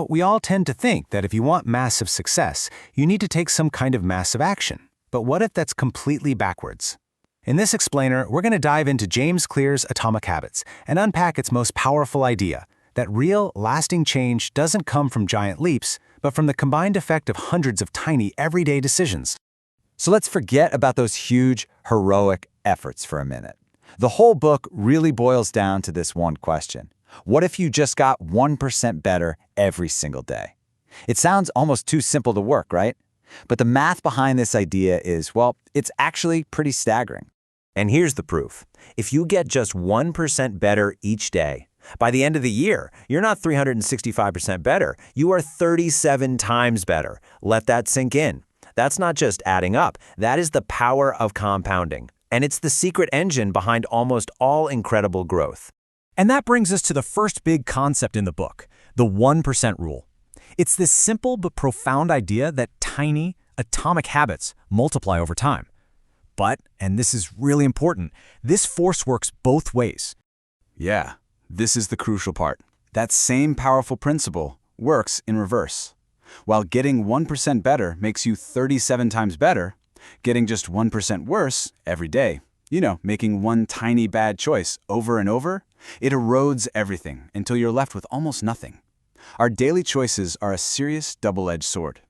We all tend to think that if you want massive success, you need to take some kind of massive action. But what if that's completely backwards? In this explainer, we're going to dive into James Clear's Atomic Habits and unpack its most powerful idea, that real, lasting change doesn't come from giant leaps, but from the combined effect of hundreds of tiny, everyday decisions. So let's forget about those huge, heroic efforts for a minute. The whole book really boils down to this one question. What if you just got 1% better every single day? It sounds almost too simple to work, right? But the math behind this idea is, well, it's actually pretty staggering. And here's the proof. If you get just 1% better each day, by the end of the year, you're not 365% better. You are 37 times better. Let that sink in. That's not just adding up. That is the power of compounding. And it's the secret engine behind almost all incredible growth. And that brings us to the first big concept in the book, the 1% rule. It's this simple but profound idea that tiny, atomic habits multiply over time. But, and this is really important, this force works both ways. Yeah, this is the crucial part. That same powerful principle works in reverse. While getting 1% better makes you 37 times better, getting just 1% worse every day, making one tiny bad choice over and over, it erodes everything until you're left with almost nothing. Our daily choices are a serious double-edged sword.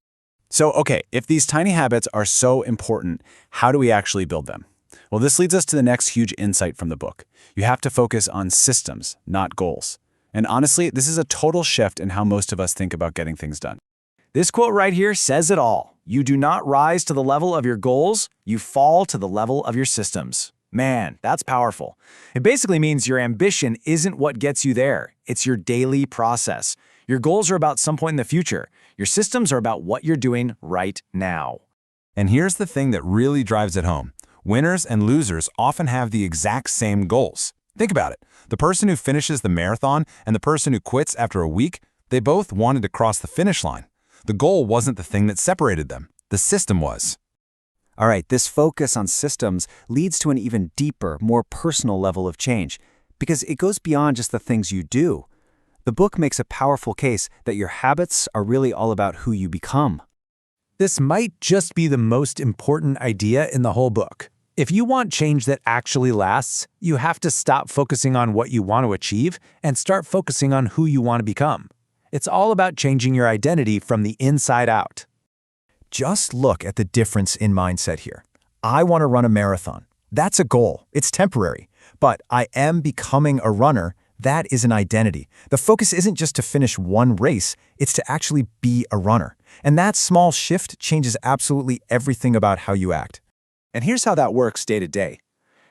So, okay, if these tiny habits are so important, how do we actually build them? Well, this leads us to the next huge insight from the book. You have to focus on systems, not goals. And honestly, this is a total shift in how most of us think about getting things done. This quote right here says it all. You do not rise to the level of your goals, you fall to the level of your systems. Man, that's powerful. It basically means your ambition isn't what gets you there. It's your daily process. Your goals are about some point in the future. Your systems are about what you're doing right now. And here's the thing that really drives it home. Winners and losers often have the exact same goals. Think about it. The person who finishes the marathon and the person who quits after a week, they both wanted to cross the finish line. The goal wasn't the thing that separated them. The system was. All right, this focus on systems leads to an even deeper, more personal level of change, because it goes beyond just the things you do. The book makes a powerful case that your habits are really all about who you become. This might just be the most important idea in the whole book. If you want change that actually lasts, you have to stop focusing on what you want to achieve and start focusing on who you want to become. It's all about changing your identity from the inside out. Just look at the difference in mindset here. I want to run a marathon. That's a goal. It's temporary. But I am becoming a runner. That is an identity. The focus isn't just to finish one race, it's to actually be a runner. And that small shift changes absolutely everything about how you act. And here's how that works day to day.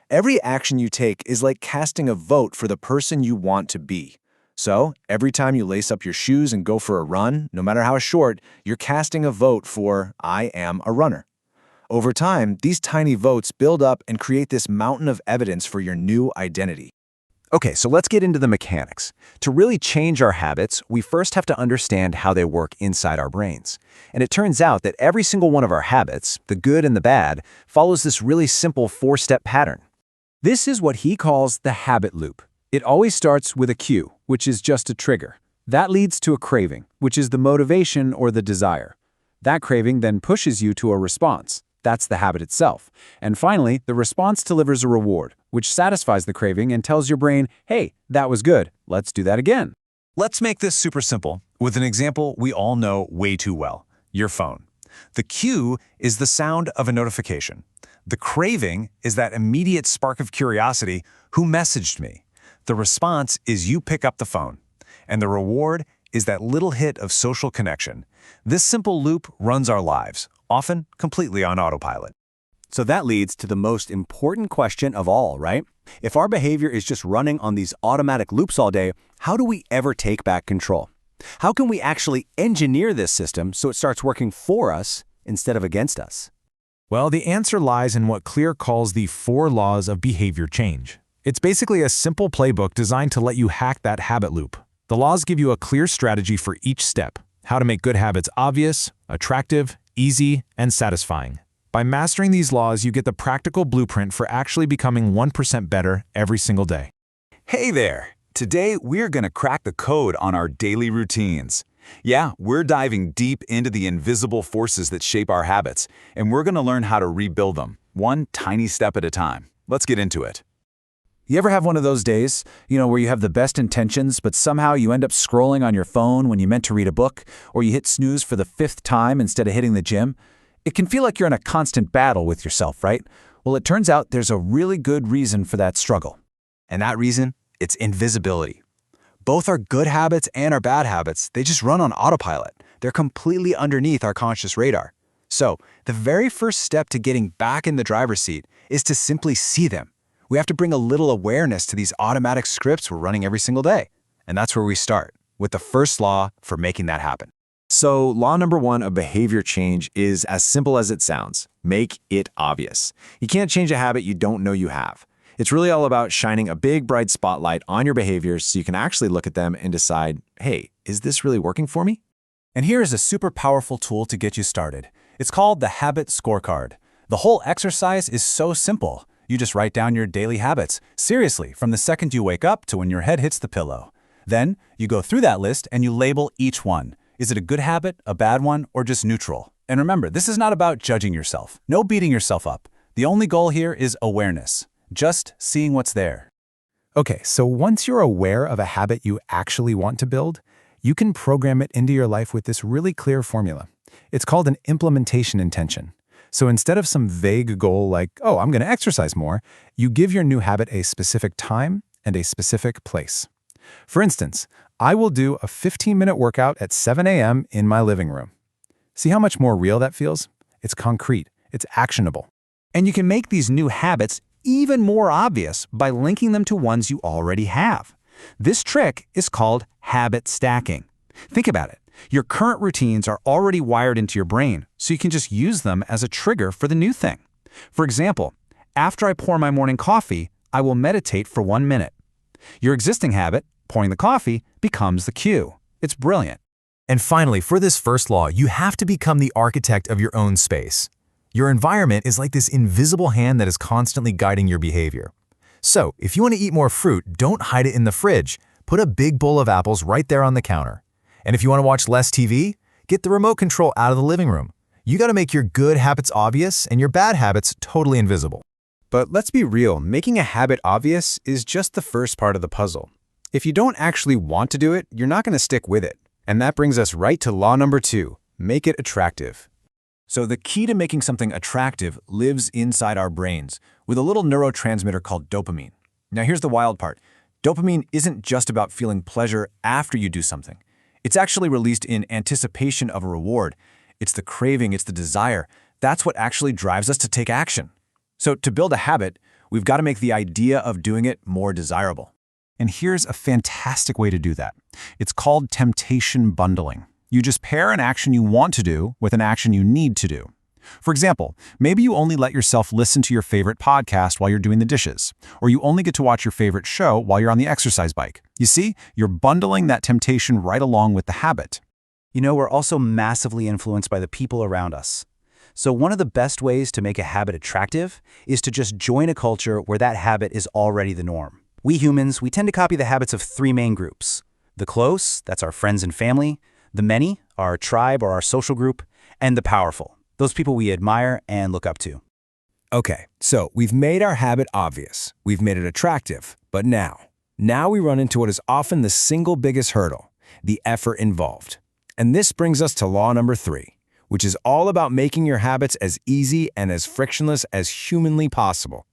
Every action you take is like casting a vote for the person you want to be. So, every time you lace up your shoes and go for a run, no matter how short, you're casting a vote for I am a runner. Over time, these tiny votes build up and create this mountain of evidence for your new identity. Okay, so let's get into the mechanics. To really change our habits, we first have to understand how they work inside our brains. And it turns out that every single one of our habits, the good and the bad, follows this really simple 4-step pattern. This is what he calls the habit loop. It always starts with a cue, which is just a trigger. That leads to a craving, which is the motivation or the desire. That craving then pushes you to a response. That's the habit itself. And finally, the response delivers a reward, which satisfies the craving and tells your brain, hey, that was good, let's do that again. Let's make this super simple with an example we all know way too well, your phone. The cue is the sound of a notification. The craving is that immediate spark of curiosity, who messaged me? The response is you pick up the phone. And the reward is that little hit of social connection. This simple loop runs our lives, often completely on autopilot. So that leads to the most important question of all, right? If our behavior is just running on these automatic loops all day, how do we ever take back control? How can we actually engineer this system so it starts working for us instead of against us? Well, the answer lies in what Clear calls the 4 laws of behavior change. It's basically a simple playbook designed to let you hack that habit loop. The laws give you a clear strategy for each step, how to make good habits obvious, attractive, easy, and satisfying. By mastering these laws, you get the practical blueprint for actually becoming 1% better every single day. Hey there! Today, we're going to crack the code on our daily routines. Yeah, we're diving deep into the invisible forces that shape our habits, and we're going to learn how to rebuild them, one tiny step at a time. Let's get into it. You ever have one of those days, where you have the best intentions, but somehow you end up scrolling on your phone when you meant to read a book, or you hit snooze for the 5th time instead of hitting the gym? It can feel like you're in a constant battle with yourself, right? Well, it turns out there's a really good reason for that struggle. And that reason, it's invisibility. Both our good habits and our bad habits, they just run on autopilot. They're completely underneath our conscious radar. So, the very first step to getting back in the driver's seat is to simply see them. We have to bring a little awareness to these automatic scripts we're running every single day. And that's where we start, with the first law for making that happen. So, law number 1 of behavior change is as simple as it sounds. Make it obvious. You can't change a habit you don't know you have. It's really all about shining a big, bright spotlight on your behaviors so you can actually look at them and decide, hey, is this really working for me? And here is a super powerful tool to get you started. It's called the Habit Scorecard. The whole exercise is so simple. You just write down your daily habits, seriously, from the second you wake up to when your head hits the pillow. Then, you go through that list and you label each one. Is it a good habit, a bad one, or just neutral? And remember, this is not about judging yourself. No beating yourself up. The only goal here is awareness. Just seeing what's there. Okay, so once you're aware of a habit you actually want to build, you can program it into your life with this really clear formula. It's called an implementation intention. So instead of some vague goal like, oh, I'm going to exercise more, you give your new habit a specific time and a specific place. For instance, I will do a 15-minute workout at 7 a.m. in my living room. See how much more real that feels? It's concrete. It's actionable. And you can make these new habits even more obvious by linking them to ones you already have. This trick is called habit stacking. Think about it. Your current routines are already wired into your brain, so you can just use them as a trigger for the new thing. For example, after I pour my morning coffee, I will meditate for 1 minute. Your existing habit, pouring the coffee, becomes the cue. It's brilliant. And finally, for this first law, you have to become the architect of your own space. Your environment is like this invisible hand that is constantly guiding your behavior. So, if you want to eat more fruit, don't hide it in the fridge. Put a big bowl of apples right there on the counter. And if you want to watch less TV, get the remote control out of the living room. You got to make your good habits obvious and your bad habits totally invisible. But let's be real, making a habit obvious is just the first part of the puzzle. If you don't actually want to do it, you're not going to stick with it. And that brings us right to law number 2, make it attractive. So the key to making something attractive lives inside our brains with a little neurotransmitter called dopamine. Now here's the wild part. Dopamine isn't just about feeling pleasure after you do something. It's actually released in anticipation of a reward. It's the craving, it's the desire. That's what actually drives us to take action. So to build a habit, we've got to make the idea of doing it more desirable. And here's a fantastic way to do that. It's called temptation bundling. You just pair an action you want to do with an action you need to do. For example, maybe you only let yourself listen to your favorite podcast while you're doing the dishes, or you only get to watch your favorite show while you're on the exercise bike. You see, you're bundling that temptation right along with the habit. We're also massively influenced by the people around us. So one of the best ways to make a habit attractive is to just join a culture where that habit is already the norm. We humans, we tend to copy the habits of 3 main groups. The close, that's our friends and family. The many, our tribe or our social group. And the powerful, those people we admire and look up to. Okay, so we've made our habit obvious. We've made it attractive. But now we run into what is often the single biggest hurdle, the effort involved. And this brings us to law number 3, which is all about making your habits as easy and as frictionless as humanly possible.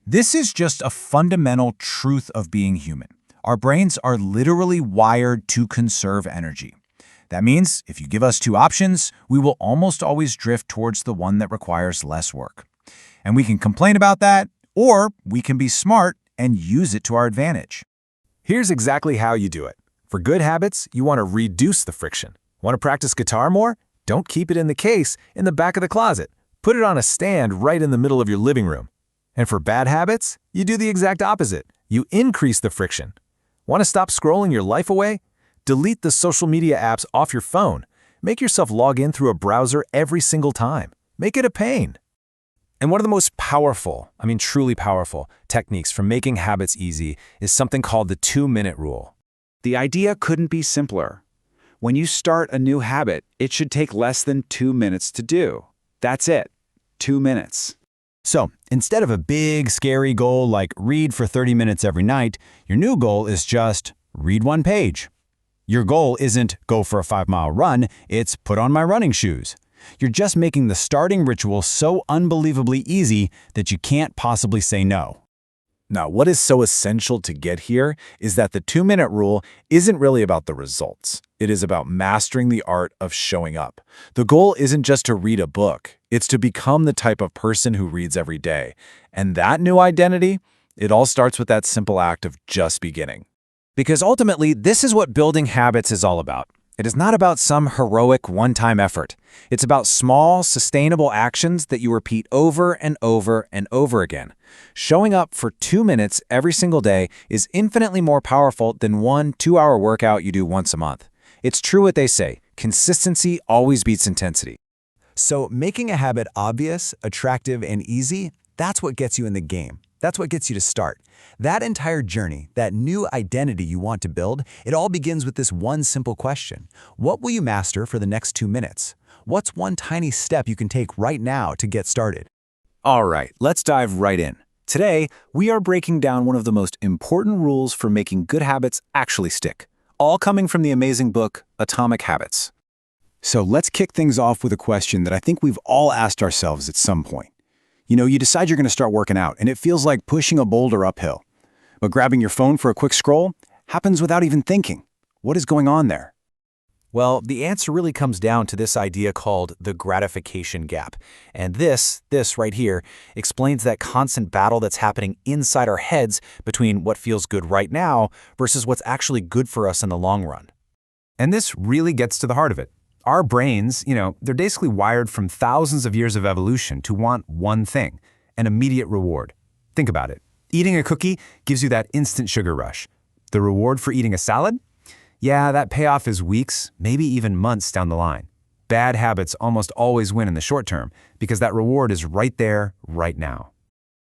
This is just a fundamental truth of being human. Our brains are literally wired to conserve energy. That means if you give us 2 options, we will almost always drift towards the one that requires less work. And we can complain about that, or we can be smart and use it to our advantage. Here's exactly how you do it. For good habits, you want to reduce the friction. Want to practice guitar more? Don't keep it in the case in the back of the closet. Put it on a stand right in the middle of your living room. And for bad habits, you do the exact opposite. You increase the friction. Want to stop scrolling your life away? Delete the social media apps off your phone. Make yourself log in through a browser every single time. Make it a pain. And one of the most powerful, truly powerful, techniques for making habits easy is something called the 2-minute rule. The idea couldn't be simpler. When you start a new habit, it should take less than 2 minutes to do. That's it. 2 minutes. So, instead of a big, scary goal like read for 30 minutes every night, your new goal is just read 1 page. Your goal isn't go for a 5-mile run, it's put on my running shoes. You're just making the starting ritual so unbelievably easy that you can't possibly say no. Now, what is so essential to get here is that the 2-minute rule isn't really about the results. It is about mastering the art of showing up. The goal isn't just to read a book. It's to become the type of person who reads every day. And that new identity, it all starts with that simple act of just beginning. Because ultimately, this is what building habits is all about. It is not about some heroic one-time effort. It's about small, sustainable actions that you repeat over and over and over again. Showing up for 2 minutes every single day is infinitely more powerful than one 2-hour workout you do once a month. It's true what they say, consistency always beats intensity. So making a habit obvious, attractive, and easy, that's what gets you in the game. That's what gets you to start. That entire journey, that new identity you want to build, it all begins with this one simple question. What will you master for the next 2 minutes? What's one tiny step you can take right now to get started? All right, let's dive right in. Today, we are breaking down one of the most important rules for making good habits actually stick, all coming from the amazing book, Atomic Habits. So let's kick things off with a question that I think we've all asked ourselves at some point. You know, you decide you're going to start working out, and it feels like pushing a boulder uphill. But grabbing your phone for a quick scroll happens without even thinking. What is going on there? Well, the answer really comes down to this idea called the gratification gap. And this right here, explains that constant battle that's happening inside our heads between what feels good right now versus what's actually good for us in the long run. And this really gets to the heart of it. Our brains, they're basically wired from thousands of years of evolution to want one thing, an immediate reward. Think about it. Eating a cookie gives you that instant sugar rush. The reward for eating a salad? Yeah, that payoff is weeks, maybe even months down the line. Bad habits almost always win in the short term because that reward is right there, right now.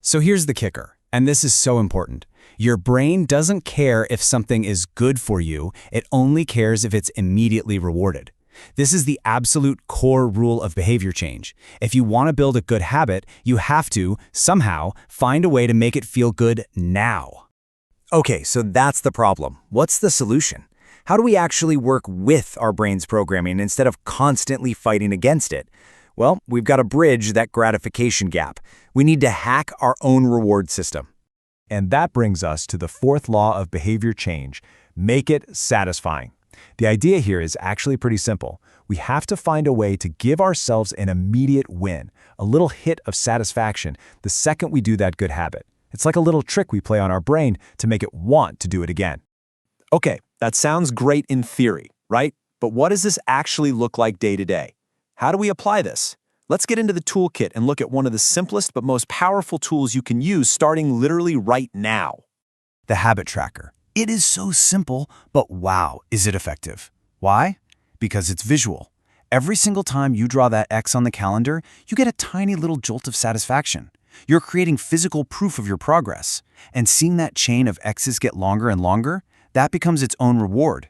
So here's the kicker, and this is so important. Your brain doesn't care if something is good for you, it only cares if it's immediately rewarded. This is the absolute core rule of behavior change. If you want to build a good habit, you have to, somehow, find a way to make it feel good now. Okay, so that's the problem. What's the solution? How do we actually work with our brain's programming instead of constantly fighting against it? Well, we've got to bridge that gratification gap. We need to hack our own reward system. And that brings us to the fourth law of behavior change. Make it satisfying. The idea here is actually pretty simple. We have to find a way to give ourselves an immediate win, a little hit of satisfaction the second we do that good habit. It's like a little trick we play on our brain to make it want to do it again. Okay, that sounds great in theory, right? But what does this actually look like day to day? How do we apply this? Let's get into the toolkit and look at one of the simplest but most powerful tools you can use starting literally right now. The habit tracker. It is so simple, but wow, is it effective. Why? Because it's visual. Every single time you draw that X on the calendar, you get a tiny little jolt of satisfaction. You're creating physical proof of your progress. And seeing that chain of X's get longer and longer, that becomes its own reward.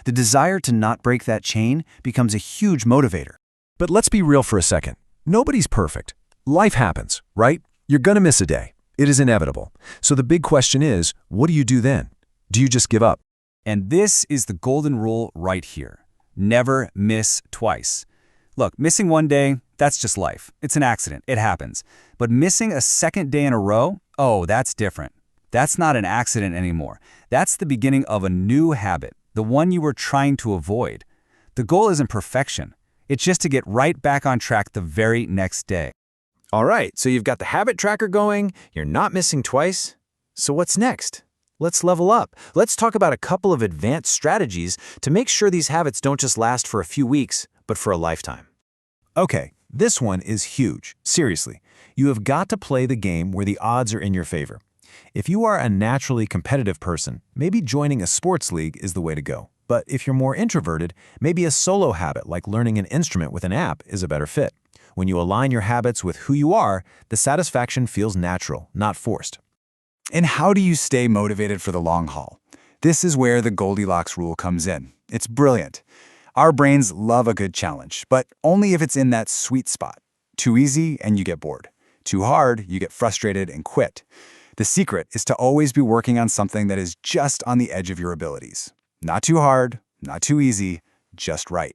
The desire to not break that chain becomes a huge motivator. But let's be real for a second. Nobody's perfect. Life happens, right? You're gonna miss a day. It is inevitable. So the big question is, what do you do then? Do you just give up? And this is the golden rule right here. Never miss twice. Look, missing one day, that's just life. It's an accident. It happens. But missing a second day in a row, oh, that's different. That's not an accident anymore. That's the beginning of a new habit, the one you were trying to avoid. The goal isn't perfection. It's just to get right back on track the very next day. All right, so you've got the habit tracker going, you're not missing twice. So what's next? Let's level up. Let's talk about a couple of advanced strategies to make sure these habits don't just last for a few weeks, but for a lifetime. Okay, this one is huge. Seriously, you have got to play the game where the odds are in your favor. If you are a naturally competitive person, maybe joining a sports league is the way to go. But if you're more introverted, maybe a solo habit like learning an instrument with an app is a better fit. When you align your habits with who you are, the satisfaction feels natural, not forced. And how do you stay motivated for the long haul? This is where the Goldilocks rule comes in. It's brilliant. Our brains love a good challenge, but only if it's in that sweet spot. Too easy and you get bored. Too hard, you get frustrated and quit. The secret is to always be working on something that is just on the edge of your abilities. Not too hard, not too easy, just right.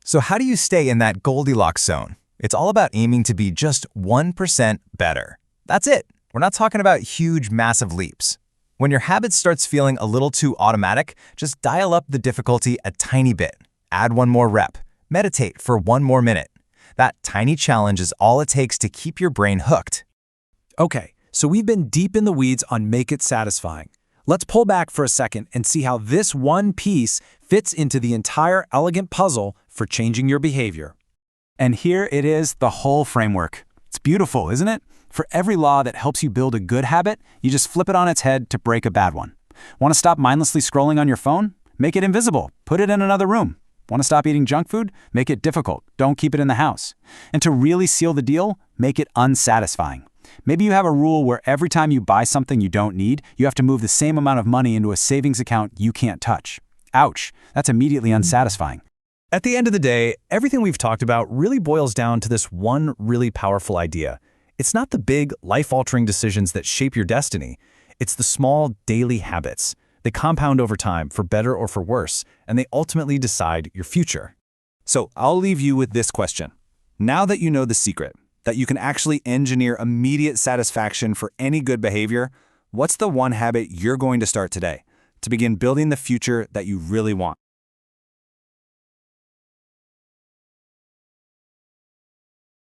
So how do you stay in that Goldilocks zone? It's all about aiming to be just 1% better. That's it. We're not talking about huge, massive leaps. When your habit starts feeling a little too automatic, just dial up the difficulty a tiny bit. Add one more rep. Meditate for 1 more minute. That tiny challenge is all it takes to keep your brain hooked. Okay, so we've been deep in the weeds on Make It Satisfying. Let's pull back for a second and see how this one piece fits into the entire elegant puzzle for changing your behavior. And here it is, the whole framework. It's beautiful, isn't it? For every law that helps you build a good habit, you just flip it on its head to break a bad one. Want to stop mindlessly scrolling on your phone? Make it invisible. Put it in another room. Want to stop eating junk food? Make it difficult. Don't keep it in the house. And to really seal the deal, make it unsatisfying. Maybe you have a rule where every time you buy something you don't need, you have to move the same amount of money into a savings account you can't touch. Ouch, that's immediately unsatisfying. At the end of the day, everything we've talked about really boils down to this one really powerful idea. It's not the big, life-altering decisions that shape your destiny. It's the small, daily habits. They compound over time, for better or for worse, and they ultimately decide your future. So I'll leave you with this question. Now that you know the secret, that you can actually engineer immediate satisfaction for any good behavior, what's the one habit you're going to start today to begin building the future that you really want?